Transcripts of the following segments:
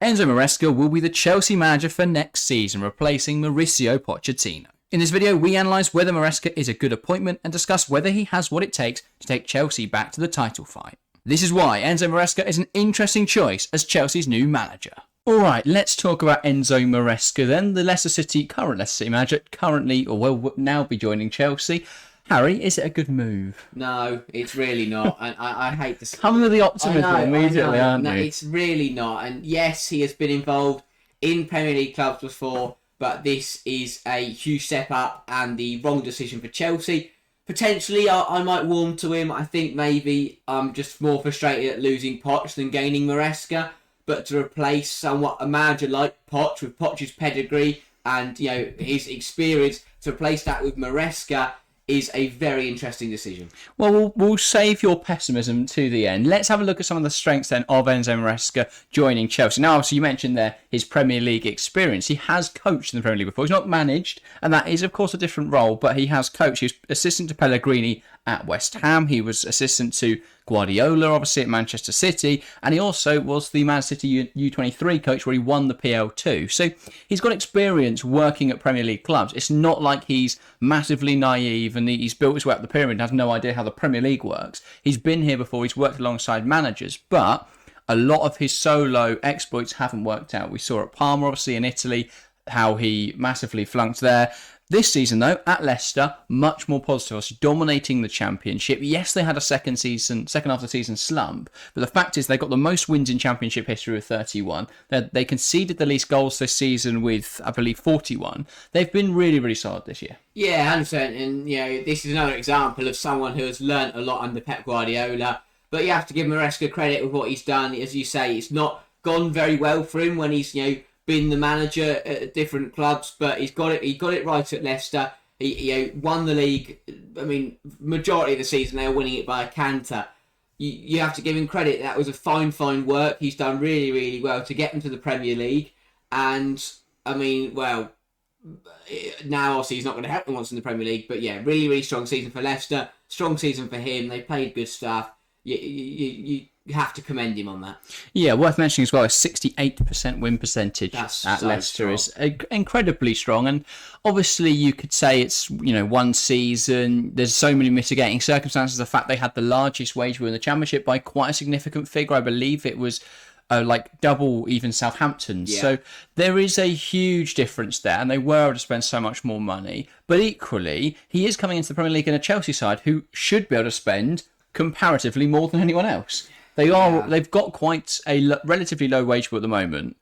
Enzo Maresca will be the Chelsea manager for next season, replacing Mauricio Pochettino. In this video, we analyse whether Maresca is a good appointment and discuss whether he has what it takes to take Chelsea back to the title fight. This is why Enzo Maresca is an interesting choice as Chelsea's new manager. Alright, let's talk about Enzo Maresca then, the current Leicester City manager, will now be joining Chelsea. Harry, is it a good move? No, it's really not. And I hate this. Coming with the optimism immediately, aren't you? No, it's really not. And yes, he has been involved in Premier League clubs before, but this is a huge step up and the wrong decision for Chelsea. Potentially, I might warm to him. I think maybe I'm just more frustrated at losing Poch than gaining Maresca. But to replace somewhat a manager like Poch with Poch's pedigree and his experience, to replace that with Maresca is a very interesting decision. Well, we'll save your pessimism to the end. Let's have a look at some of the strengths then of Enzo Maresca joining Chelsea. Now, obviously, you mentioned there his Premier League experience. He has coached in the Premier League before. He's not managed, and that is, of course, a different role, but he has coached. He was assistant to Pellegrini at West Ham. He was assistant to Guardiola, obviously, at Manchester City, and he also was the Man City U23 coach where he won the PL2. So he's got experience working at Premier League clubs. It's not like he's massively naive and he's built his way up the pyramid and has no idea how the Premier League works. He's been here before, he's worked alongside managers, but a lot of his solo exploits haven't worked out. We saw at Parma, obviously, in Italy, how he massively flunked there. This season, though, at Leicester, much more positive, obviously dominating the Championship. Yes, they had a second half of the season slump, but the fact is they got the most wins in Championship history with 31. They conceded the least goals this season with, I believe, 41. They've been really, really solid this year. Yeah, 100%. And, this is another example of someone who has learnt a lot under Pep Guardiola. But you have to give Maresca credit with what he's done. As you say, it's not gone very well for him when he's, been the manager at different clubs, but he got it right at Leicester. He won the league. I mean, majority of the season they were winning it by a canter. You have to give him credit. That was a fine work. He's done really, really well to get them to the Premier League. And I mean, well, now obviously he's not going to help them once in the Premier League. But yeah, really, really strong season for Leicester. Strong season for him. They played good stuff. You have to commend him on that. Yeah, worth mentioning as well, a 68% win percentage at Leicester is incredibly strong. And obviously you could say it's, one season, there's so many mitigating circumstances. The fact they had the largest wage bill in the Championship by quite a significant figure. I believe it was like double even Southampton's. Yeah. So there is a huge difference there, and they were able to spend so much more money. But equally, he is coming into the Premier League in a Chelsea side who should be able to spend comparatively more than anyone else. They've got quite a relatively low wage bill at the moment,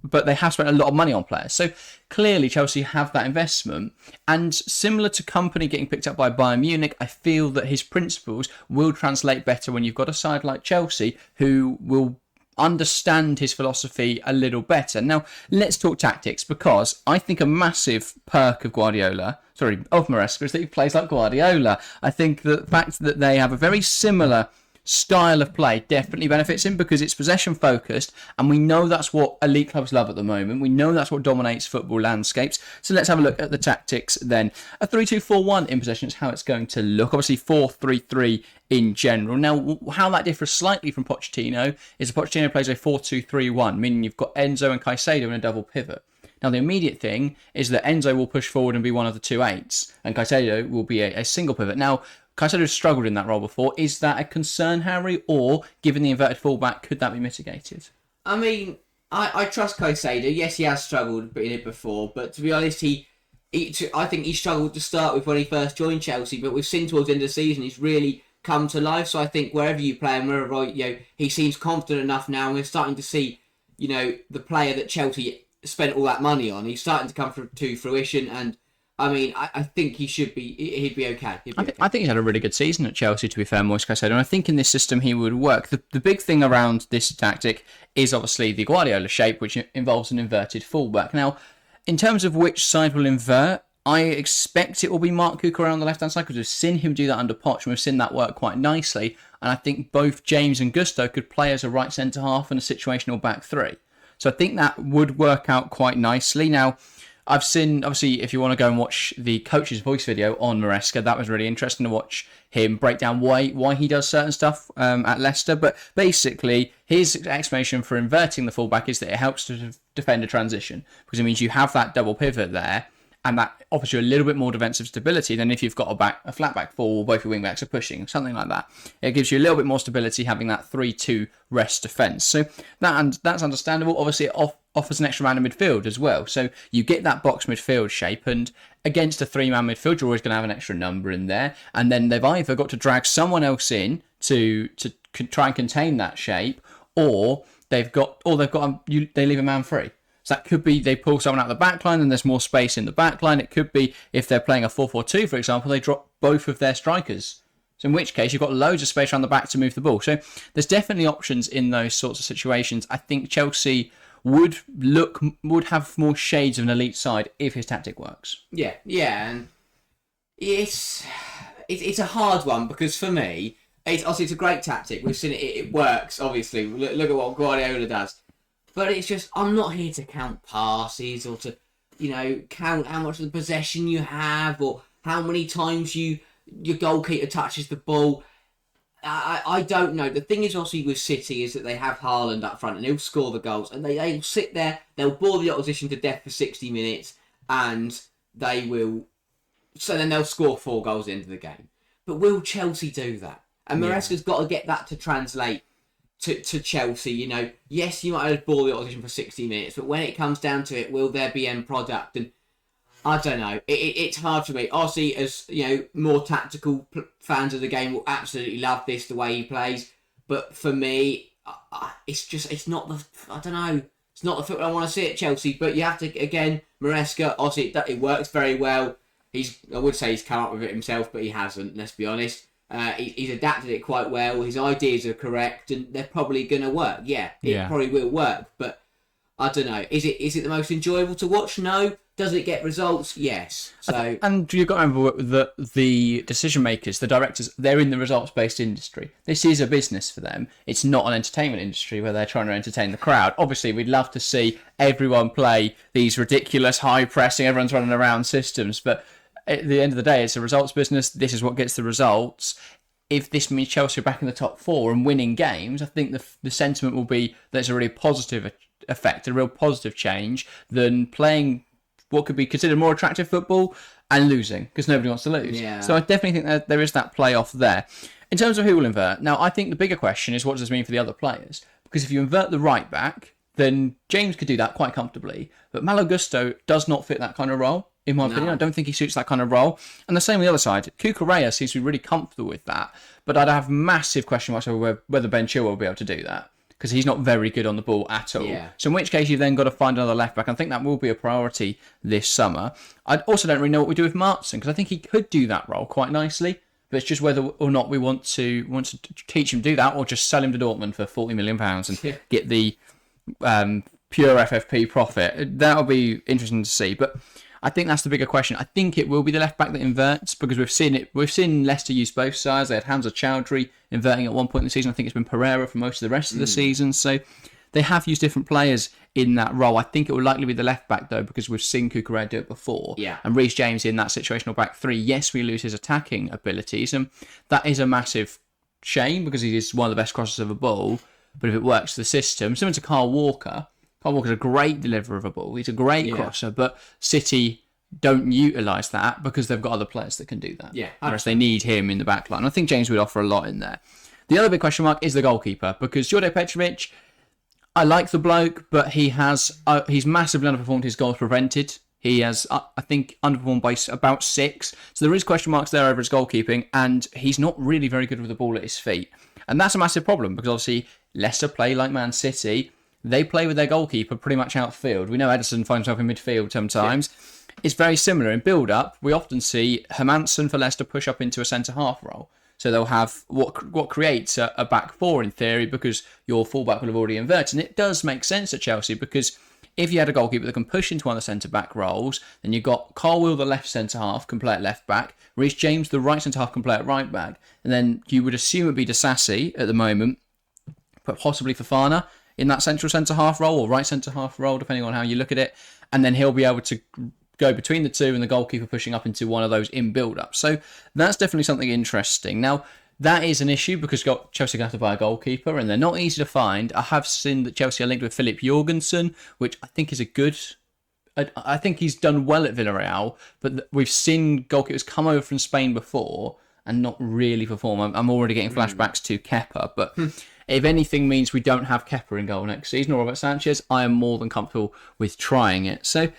but they have spent a lot of money on players. So clearly Chelsea have that investment. And similar to Kompany getting picked up by Bayern Munich, I feel that his principles will translate better when you've got a side like Chelsea who will understand his philosophy a little better. Now, let's talk tactics, because I think a massive perk of Maresca is that he plays like Guardiola. I think the fact that they have a very similar style of play definitely benefits him because it's possession focused, and we know that's what elite clubs love at the moment. We know that's what dominates football landscapes. So let's have a look at the tactics then. A 3-2-4-1 in possession is how it's going to look. Obviously 4-3-3 in general. Now, how that differs slightly from Pochettino is Pochettino plays a 4-2-3-1, meaning you've got Enzo and Caicedo in a double pivot. Now, the immediate thing is that Enzo will push forward and be one of the two eights, and Caicedo will be a single pivot. Now, Caicedo has struggled in that role before. Is that a concern, Harry? Or, given the inverted fullback, could that be mitigated? I mean, I trust Caicedo. Yes, he has struggled in it before, but to be honest, I think he struggled to start with when he first joined Chelsea, but we've seen towards the end of the season he's really come to life. So I think wherever you play him, wherever he seems confident enough now, and we're starting to see, the player that Chelsea spent all that money on. He's starting to come to fruition, and I mean, I think he'd be okay. I think he's had a really good season at Chelsea, to be fair, Moise Caicedo, and I think in this system he would work. The big thing around this tactic is obviously the Guardiola shape, which involves an inverted fullback. Now, in terms of which side will invert, I expect it will be Mark Cuca around the left-hand side, because we've seen him do that under Poch, and we've seen that work quite nicely, and I think both James and Gusto could play as a right centre-half and a situational back three. So I think that would work out quite nicely. Now, I've seen, obviously, if you want to go and watch the coach's voice video on Maresca, that was really interesting to watch him break down why he does certain stuff at Leicester. But basically, his explanation for inverting the fullback is that it helps to defend a transition, because it means you have that double pivot there, and that offers you a little bit more defensive stability than if you've got a flat back four, both your wing backs are pushing, something like that. It gives you a little bit more stability having that 3-2 rest defence. So that's understandable. Obviously, it offers an extra man in midfield as well. So you get that box midfield shape, and against a 3-man midfield, you're always going to have an extra number in there. And then they've either got to drag someone else in to try and contain that shape, or they leave a man free. So that could be they pull someone out of the back line and there's more space in the back line. It could be if they're playing a 4-4-2, for example, they drop both of their strikers. So in which case, you've got loads of space around the back to move the ball. So there's definitely options in those sorts of situations. I think Chelsea would have more shades of an elite side if his tactic works. Yeah, and it's a hard one, because for me, it's a great tactic. We've seen it works, obviously. Look at what Guardiola does. But it's just, I'm not here to count passes or to, count how much of the possession you have or how many times your goalkeeper touches the ball. I don't know. The thing is, obviously, with City is that they have Haaland up front and he'll score the goals, and they'll sit there, they'll bore the opposition to death for 60 minutes, and then they'll score 4 goals into the game. But will Chelsea do that? And Maresca's got to get that to translate to Chelsea. Yes, you might have ball the opposition for 60 minutes, but when it comes down to it, will there be end product? And I don't know. It's hard for me. Obviously, as more tactical fans of the game will absolutely love this, the way he plays. But for me, it's not the football I want to see at Chelsea. But you have to, again, Maresca, obviously it works very well. I would say he's come up with it himself, but he hasn't. Let's be honest. He's adapted it quite well. His ideas are correct, and they're probably going to work. Yeah, it probably will work, but I don't know. Is it the most enjoyable to watch? No. Does it get results? Yes. So, and you've got to remember that the decision makers, the directors, they're in the results-based industry. This is a business for them. It's not an entertainment industry where they're trying to entertain the crowd. Obviously, we'd love to see everyone play these ridiculous high-pressing, everyone's running around systems, but at the end of the day, it's a results business. This is what gets the results. If this means Chelsea are back in the top 4 and winning games, I think the sentiment will be that it's a really positive effect, a real positive change than playing what could be considered more attractive football and losing, because nobody wants to lose. Yeah. So I definitely think that there is that playoff there. In terms of who will invert, now I think the bigger question is what does this mean for the other players? Because if you invert the right back, then James could do that quite comfortably. But Malo Gusto does not fit that kind of role. In my opinion, I don't think he suits that kind of role. And the same on the other side. Cucurella seems to be really comfortable with that. But I'd have massive question marks over whether Ben Chilwell will be able to do that, because he's not very good on the ball at all. Yeah. So in which case you've then got to find another left back. I think that will be a priority this summer. I also don't really know what we do with Martson, because I think he could do that role quite nicely. But it's just whether or not we want to teach him to do that, or just sell him to Dortmund for £40 million and get the pure FFP profit. That'll be interesting to see. But I think that's the bigger question. I think it will be the left back that inverts, because we've seen it. We've seen Leicester use both sides. They had Hamza Chowdhury inverting at one point in the season. I think it's been Pereira for most of the rest of the season. So they have used different players in that role. I think it will likely be the left back though, because we've seen Cucurella do it before. Yeah. And Reece James in that situational back 3. Yes, we lose his attacking abilities, and that is a massive shame because he is one of the best crossers of a ball. But if it works the system, similar to Kyle Walker's a great deliverer of a ball. He's a great crosser, but City don't utilise that because they've got other players that can do that. Yeah. Whereas they need him in the back line. I think James would offer a lot in there. The other big question mark is the goalkeeper, because Jorge Petrovic, I like the bloke, but he's massively underperformed his goals prevented. He has, I think, underperformed by about 6. So there is question marks there over his goalkeeping, and he's not really very good with the ball at his feet. And that's a massive problem, because obviously Leicester play like Man City. They play with their goalkeeper pretty much outfield. We know Ederson finds himself in midfield sometimes. Yeah. It's very similar. In build-up, we often see Hermansen for Leicester push up into a centre-half role. So they'll have what creates a back 4 in theory, because your fullback will have already inverted. And it does make sense at Chelsea, because if you had a goalkeeper that can push into one of the centre-back roles, then you've got Carwell, the left centre-half, can play at left-back, Reece James, the right centre-half, can play at right-back. And then you would assume it would be Disasi at the moment, but possibly Fofana in that central centre-half role or right centre-half role, depending on how you look at it. And then he'll be able to go between the two and the goalkeeper pushing up into one of those in build-up. So that's definitely something interesting. Now, that is an issue because Chelsea are going to have to buy a goalkeeper and they're not easy to find. I have seen that Chelsea are linked with Philip Jorgensen, which I think is a good... I think he's done well at Villarreal, but we've seen goalkeepers come over from Spain before and not really perform. I'm already getting flashbacks to Kepa, but if anything means we don't have Kepa in goal next season or Robert Sanchez, I am more than comfortable with trying it. So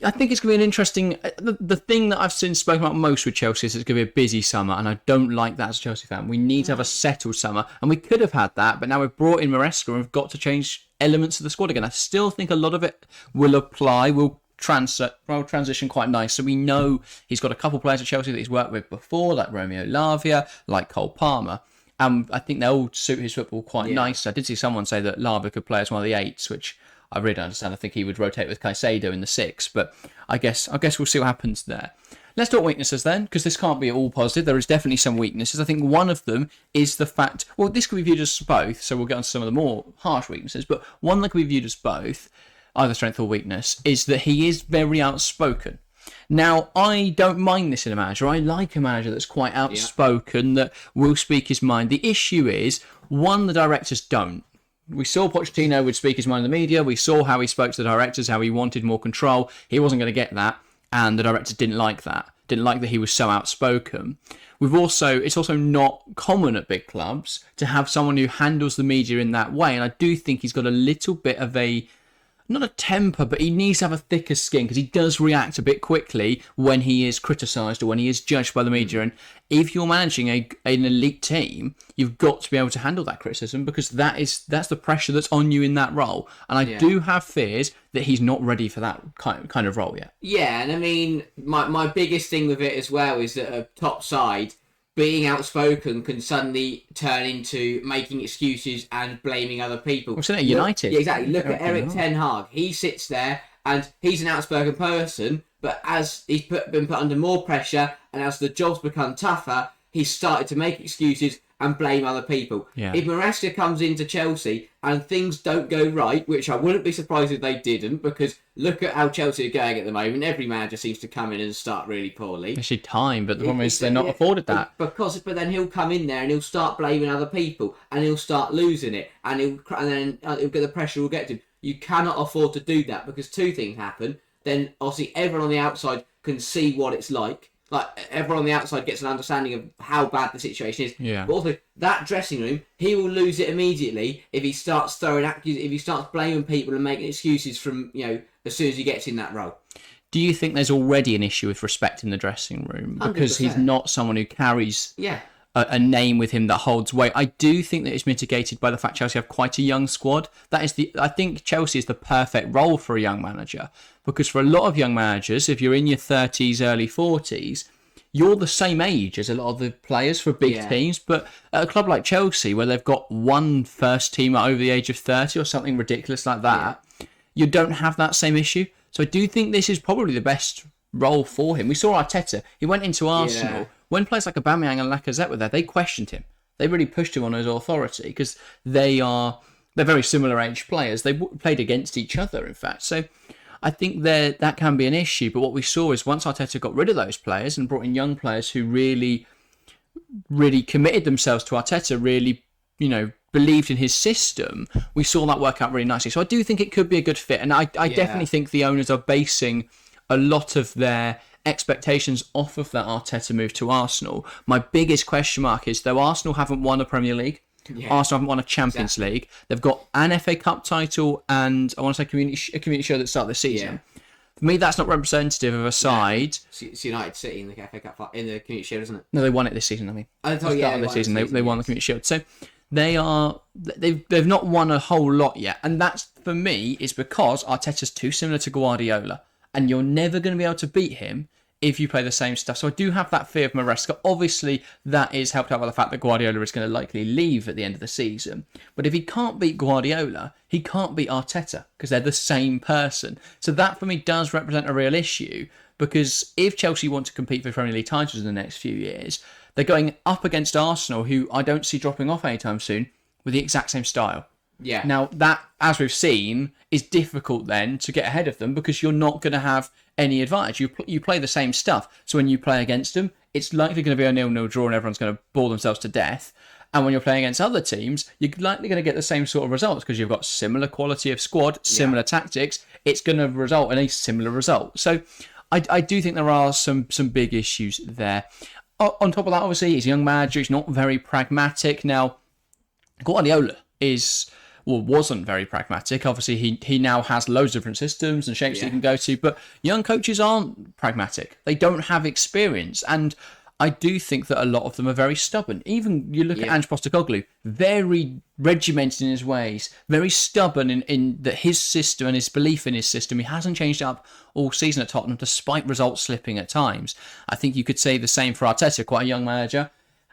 I think it's going to be an interesting... The thing that I've since spoken about most with Chelsea is it's going to be a busy summer, and I don't like that as a Chelsea fan. We need to have a settled summer, and we could have had that, but now we've brought in Maresca and we've got to change elements of the squad again. I still think a lot of it will apply, will transition quite nice. So we know he's got a couple of players at Chelsea that he's worked with before, like Romeo Lavia, like Cole Palmer. I think they'll suit his football quite nice. I did see someone say that Lavia could play as one of the eights, which I really don't understand. I think he would rotate with Caicedo in the six, but I guess we'll see what happens there. Let's talk weaknesses then, because this can't be all positive. There is definitely some weaknesses. I think one of them is the fact, well, this could be viewed as both, so we'll get on to some of the more harsh weaknesses, but one that could be viewed as both, either strength or weakness, is that he is very outspoken. Now, I don't mind this in a manager. I like a manager that's quite outspoken, that will speak his mind. The issue is, one, the directors don't. We saw Pochettino would speak his mind in the media. We saw how he spoke to the directors, how he wanted more control. He wasn't going to get that, and the directors didn't like that. Didn't like that he was so outspoken. It's also not common at big clubs to have someone who handles the media in that way, and I do think he's got a little bit of not a temper, but he needs to have a thicker skin because he does react a bit quickly when he is criticised or when he is judged by the media. And if you're managing an elite team, you've got to be able to handle that criticism because that's the pressure that's on you in that role. And I do have fears that he's not ready for that kind of role yet. Yeah, and I mean, my biggest thing with it as well is that a top side, being outspoken can suddenly turn into making excuses and blaming other people. We've seen it at United. Yeah, exactly. Look at Eric Ten Hag. He sits there and he's an outspoken person, but as he's been put under more pressure and as the job's become tougher, he's started to make excuses and blame other people. Yeah. If Maresca comes into Chelsea and things don't go right, which I wouldn't be surprised if they didn't, because look at how Chelsea are going at the moment. Every manager seems to come in and start really poorly. Actually, time, but the problem is they're not afforded that. But then he'll come in there and he'll start blaming other people and he'll start losing it and then he'll get the pressure will get to him. You cannot afford to do that because two things happen. Then obviously everyone on the outside can see what it's like. Like, everyone on the outside gets an understanding of how bad the situation is. Yeah. But also, that dressing room, he will lose it immediately if he starts if he starts blaming people and making excuses from, as soon as he gets in that role. Do you think there's already an issue with respect in the dressing room? Because 100%. he's not someone who carries a name with him that holds weight. I do think that it's mitigated by the fact Chelsea have quite a young squad. I think Chelsea is the perfect role for a young manager. Because for a lot of young managers, if you're in your 30s, early 40s, you're the same age as a lot of the players for big teams. But at a club like Chelsea, where they've got one first teamer over the age of 30 or something ridiculous like that, you don't have that same issue. So I do think this is probably the best role for him. We saw Arteta. He went into Arsenal. Yeah. When players like Aubameyang and Lacazette were there, they questioned him. They really pushed him on his authority because they're very similar age players. They played against each other, in fact. So I think that can be an issue. But what we saw is once Arteta got rid of those players and brought in young players who really, really committed themselves to Arteta, really, believed in his system, we saw that work out really nicely. So I do think it could be a good fit. And I definitely think the owners are basing a lot of their expectations off of that Arteta move to Arsenal. My biggest question mark is, though Arsenal haven't won a Premier League, Arsenal haven't won a Champions League, they've got an FA Cup title and I want to say a community show that started the season. For me, that's not representative of a side. It's United City in the FA Cup, in the Community Shield, isn't it? No, they won it this season. I mean, this season they won the Community Shield. So they've not won a whole lot yet, and that's, for me, is because Arteta's too similar to Guardiola, and you're never going to be able to beat him if you play the same stuff. So I do have that fear of Maresca. Obviously, that is helped out by the fact that Guardiola is going to likely leave at the end of the season. But if he can't beat Guardiola, he can't beat Arteta because they're the same person. So that, for me, does represent a real issue, because if Chelsea want to compete for Premier League titles in the next few years, they're going up against Arsenal, who I don't see dropping off anytime soon, with the exact same style. Yeah. Now, that, as we've seen, is difficult then to get ahead of them because you're not going to have any advantage. You play the same stuff. So when you play against them, it's likely going to be a 0-0 draw and everyone's going to bore themselves to death. And when you're playing against other teams, you're likely going to get the same sort of results because you've got similar quality of squad, similar tactics. It's going to result in a similar result. So I do think there are some big issues there. On top of that, obviously, he's a young manager. He's not very pragmatic. Now, Guardiola wasn't very pragmatic. Obviously, he now has loads of different systems and shapes he can go to, but young coaches aren't pragmatic. They don't have experience, and I do think that a lot of them are very stubborn. Even you look at Ange Postecoglou, very regimented in his ways, very stubborn in that his system and his belief in his system. He hasn't changed up all season at Tottenham, despite results slipping at times. I think you could say the same for Arteta, quite a young manager.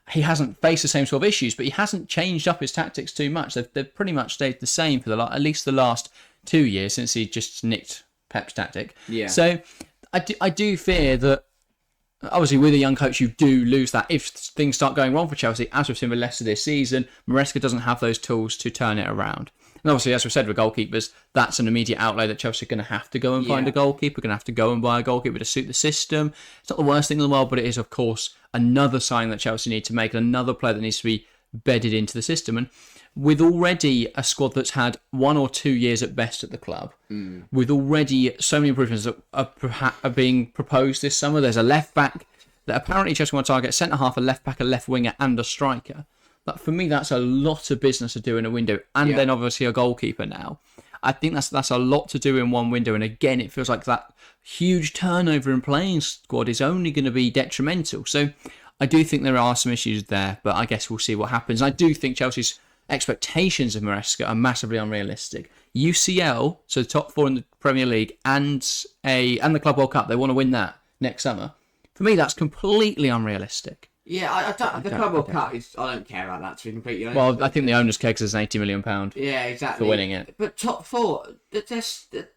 He hasn't faced the same sort of issues, but he hasn't changed up his tactics too much. They've pretty much stayed the same for at least the last 2 years since he just nicked Pep's tactic. Yeah. So I do fear that, obviously, with a young coach, you do lose that. If things start going wrong for Chelsea, as we've seen with Leicester this season, Maresca doesn't have those tools to turn it around. And obviously, as we've said with goalkeepers, that's an immediate outlay that Chelsea are going to have to go and find a goalkeeper, going to have to go and buy a goalkeeper to suit the system. It's not the worst thing in the world, but it is, of course, another sign that Chelsea need to make, another player that needs to be bedded into the system. And with already a squad that's had 1 or 2 years at best at the club, with already so many improvements that are being proposed this summer, there's a left back that apparently Chelsea want to target, centre half, a left back, a left winger, and a striker. But for me, that's a lot of business to do in a window, and then obviously a goalkeeper now. I think that's a lot to do in one window, and again, it feels like that huge turnover in playing squad is only going to be detrimental. So I do think there are some issues there, but I guess we'll see what happens. I do think Chelsea's expectations of Maresca are massively unrealistic. UCL, so the top 4 in the Premier League, and the Club World Cup, they want to win that next summer. For me, that's completely unrealistic. Yeah, the Club World Cup is. I don't care about that, to be completely honest. Well, I think the owners care because there's an £80 million exactly for winning it. But top 4,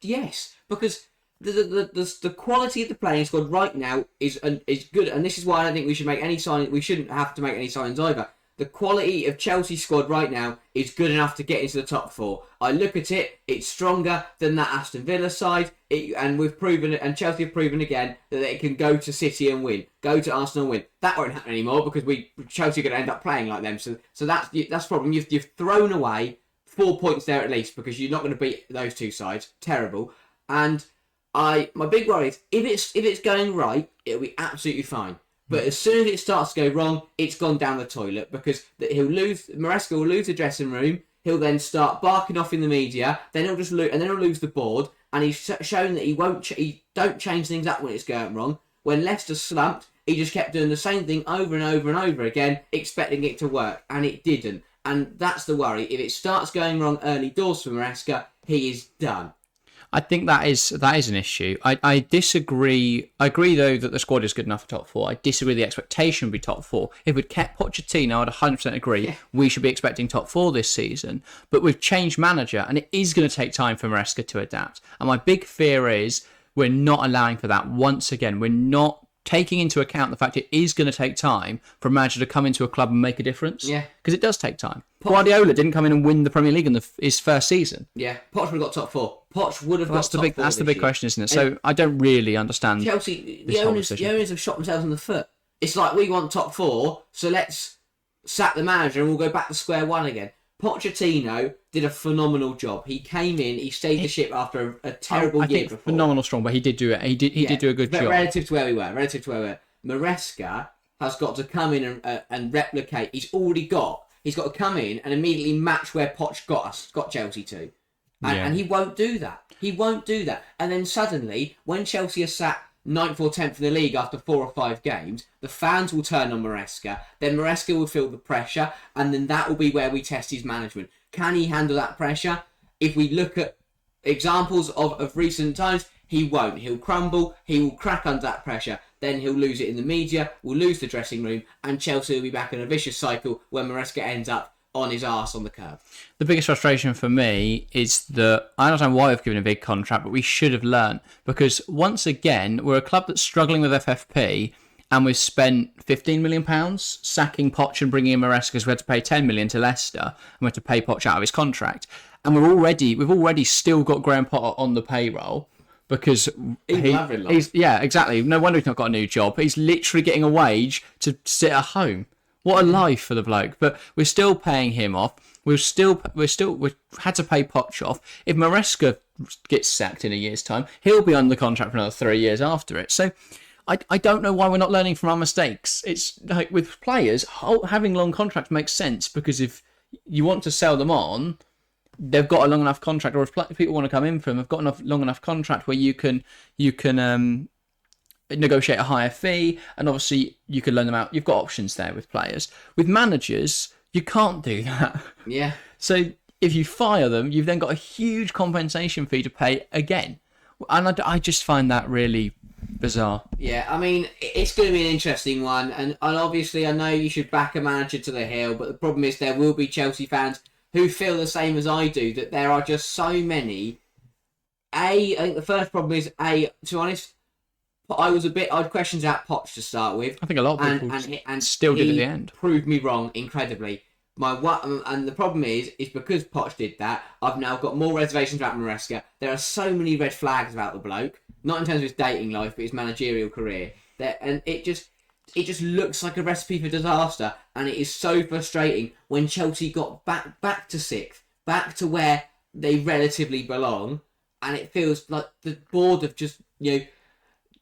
yes, because the quality of the playing squad right now is good, and this is why I don't think we should make any sign. We shouldn't have to make any signs either. The quality of Chelsea's squad right now is good enough to get into the top 4. I look at it; it's stronger than that Aston Villa side, and we've proven it. And Chelsea have proven again that they can go to City and win, go to Arsenal and win. That won't happen anymore because Chelsea are going to end up playing like them. So that's the problem. You've thrown away 4 points there at least because you're not going to beat those two sides. Terrible. And my big worry is if it's going right, it'll be absolutely fine. But as soon as it starts to go wrong, it's gone down the toilet because Maresca will lose the dressing room. He'll then start barking off in the media. Then he'll just lose, and then he'll lose the board. And he's shown that he don't change things up when it's going wrong. When Leicester slumped, he just kept doing the same thing over and over and over again, expecting it to work, and it didn't. And that's the worry. If it starts going wrong early doors for Maresca, he is done. I think that is an issue. I disagree. I agree, though, that the squad is good enough for top 4. I disagree the expectation would be top 4. If we'd kept Pochettino, I'd 100% agree. Yeah. We should be expecting top 4 this season. But we've changed manager, and it is going to take time for Maresca to adapt. And my big fear is we're not allowing for that once again. We're not taking into account the fact it is going to take time for a manager to come into a club and make a difference. Yeah. Because it does take time. Guardiola didn't come in and win the Premier League in his first season. Yeah, Poch would have got top 4. Poch would have got top 4. That's the big question, isn't it? So I don't really understand. Chelsea, the owners have shot themselves in the foot. It's like we want top 4, so let's sack the manager and we'll go back to square one again. Pochettino did a phenomenal job. He came in, he stayed the ship after a terrible year before. Phenomenal strong, but he did do it. He did do a good job. Relative to where we were. Maresca has got to come in and replicate. He's got to come in and immediately match where Poch got Chelsea to. And he won't do that. And then suddenly, when Chelsea are sat 9th or 10th in the league after 4 or 5 games, the fans will turn on Maresca. Then Maresca will feel the pressure, and then that will be where we test his management. Can he handle that pressure? If we look at examples of recent times, he won't. He'll crumble. He will crack under that pressure. Then he'll lose it in the media, will lose the dressing room, and Chelsea will be back in a vicious cycle where Maresca ends up on his arse on the curb. The biggest frustration for me is that I don't know why we've given a big contract, but we should have learned, because once again we're a club that's struggling with FFP, and we've spent £15 million sacking Poch and bringing in Maresca because we had to pay $10 million to Leicester and we had to pay Poch out of his contract. And we've already still got Graham Potter on the payroll because he's exactly. No wonder he's not got a new job. He's literally getting a wage to sit at home. What a life for the bloke. But we're still paying him off. We've had to pay Poch off. If Maresca gets sacked in a year's time, he'll be under contract for another 3 years after it. So I don't know why we're not learning from our mistakes. It's like with players, having long contracts makes sense because if you want to sell them on, they've got a long enough contract, or if people want to come in for them, they've got enough long enough contract where you can negotiate a higher fee, and obviously you can loan them out. You've got options there with players. With managers, you can't do that. Yeah. So if you fire them, you've then got a huge compensation fee to pay again, and I just find that really bizarre. Yeah, I mean, it's going to be an interesting one, and obviously I know you should back a manager to the hill, but the problem is there will be Chelsea fans who feel the same as I do, that there are just so many. I think the first problem is, to be honest, I had questions about Poch to start with. I think a lot of people and still did at the end. Proved me wrong incredibly. And the problem is because Poch did that, I've now got more reservations about Maresca. There are so many red flags about the bloke, not in terms of his dating life, but his managerial career. And it just looks like a recipe for disaster, and it is so frustrating when Chelsea got back to sixth, back to where they relatively belong, and it feels like the board have just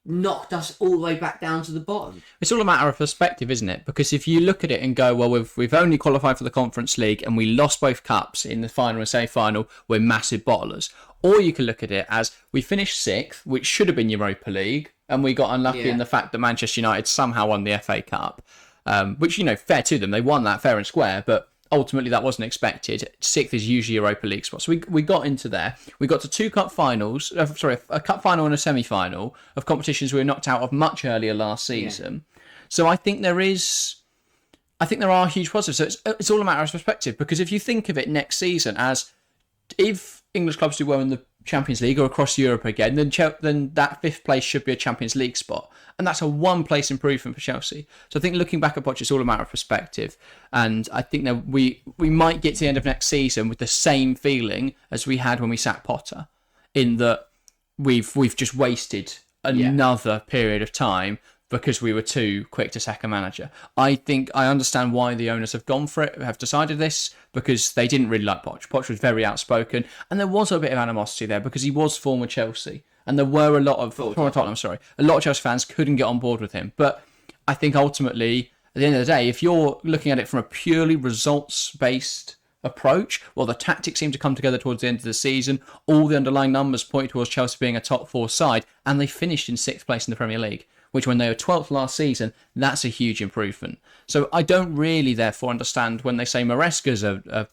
knocked us all the way back down to the bottom. It's all a matter of perspective, isn't it? Because if you look at it and go, well, we've only qualified for the Conference League and we lost both cups in the final and semi-final, we're massive bottlers. Or you can look at it as we finished sixth, which should have been Europa League, and we got unlucky in the fact that Manchester United somehow won the FA Cup, which, fair to them. They won that fair and square, but ultimately that wasn't expected. Sixth is usually Europa League spot. So we got into there. We got to two cup finals, a cup final and a semi-final of competitions we were knocked out of much earlier last season. Yeah. So I think there are huge positives. So it's all a matter of perspective, because if you think of it next season as if English clubs do well in the Champions League or across Europe again, then that fifth place should be a Champions League spot. And that's a one-place improvement for Chelsea. So I think looking back at Poch, it's all a matter of perspective. And I think that we might get to the end of next season with the same feeling as we had when we sacked Potter, in that we've just wasted another period of time because we were too quick to sack a manager. I understand why the owners have gone for it, have decided this, because they didn't really like Poch. Poch was very outspoken, and there was a bit of animosity there because he was former Chelsea, and there were a lot of Chelsea fans couldn't get on board with him. But I think ultimately, at the end of the day, if you're looking at it from a purely results-based approach, well, the tactics seem to come together towards the end of the season. All the underlying numbers point towards Chelsea being a top four side, and they finished in sixth place in the Premier League, which when they were 12th last season, that's a huge improvement. So I don't really, therefore, understand when they say Maresca's a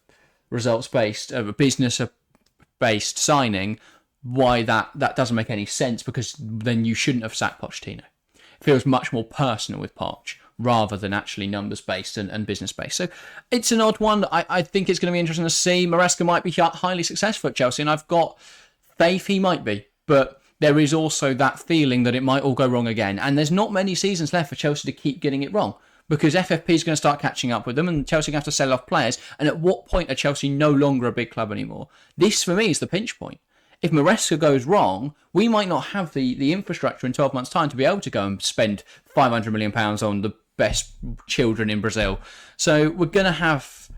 results-based, a business-based signing, why that doesn't make any sense, because then you shouldn't have sacked Pochettino. It feels much more personal with Poch rather than actually numbers-based and business-based. So it's an odd one. I think it's going to be interesting to see. Maresca might be highly successful at Chelsea, and I've got faith he might be, but there is also that feeling that it might all go wrong again. And there's not many seasons left for Chelsea to keep getting it wrong, because FFP is going to start catching up with them, and Chelsea are going to have to sell off players. And at what point are Chelsea no longer a big club anymore? This, for me, is the pinch point. If Maresca goes wrong, we might not have the infrastructure in 12 months' time to be able to go and spend £500 million on the best children in Brazil. So we're going to have...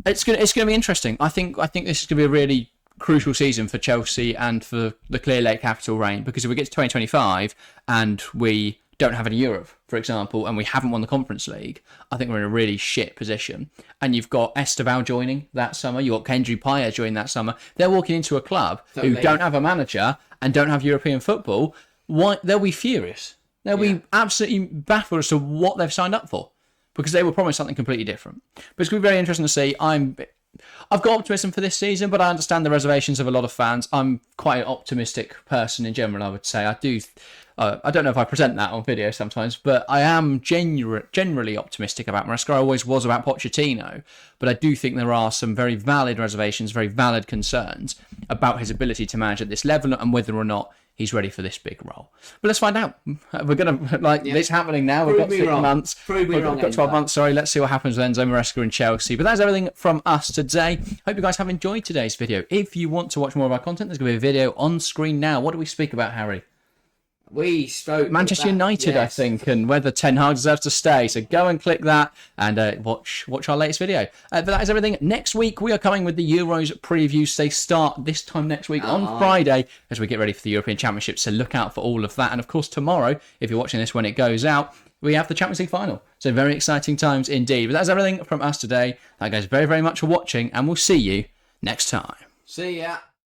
It's going to be interesting. I think this is going to be a really crucial season for Chelsea and for the Clear Lake capital reign, because if we get to 2025 and we don't have any Europe, for example, and we haven't won the Conference League, I think we're in a really shit position. And you've got Esteval joining that summer, you've got Kendry Paya joining that summer. They're walking into a club who don't have a manager and don't have European football. They'll be furious. They'll be absolutely baffled as to what they've signed up for, because they were promised something completely different. But it's going to be very interesting to see. I've got optimism for this season, but I understand the reservations of a lot of fans. I'm quite an optimistic person in general, I would say. I don't know if I present that on video sometimes, but I am generally optimistic about Maresca. I always was about Pochettino, but I do think there are some very valid reservations, very valid concerns about his ability to manage at this level and whether or not he's ready for this big role. But let's find out. We're going to, it's happening now. We've got 6 months. Prove me wrong. We've got 12 months, sorry. Let's see what happens with Enzo Maresca and Chelsea. But that's everything from us today. Hope you guys have enjoyed today's video. If you want to watch more of our content, there's going to be a video on screen now. What do we speak about, Harry? We spoke Manchester United, yes. I think, and whether Ten Hag deserves to stay. So go and click that and watch our latest video. But that is everything. Next week, we are coming with the Euros previews. They start this time next week on Friday as we get ready for the European Championship. So look out for all of that. And of course, tomorrow, if you're watching this when it goes out, we have the Champions League final. So very exciting times indeed. But that's everything from us today. Thank you guys very, very much for watching, and we'll see you next time. See ya.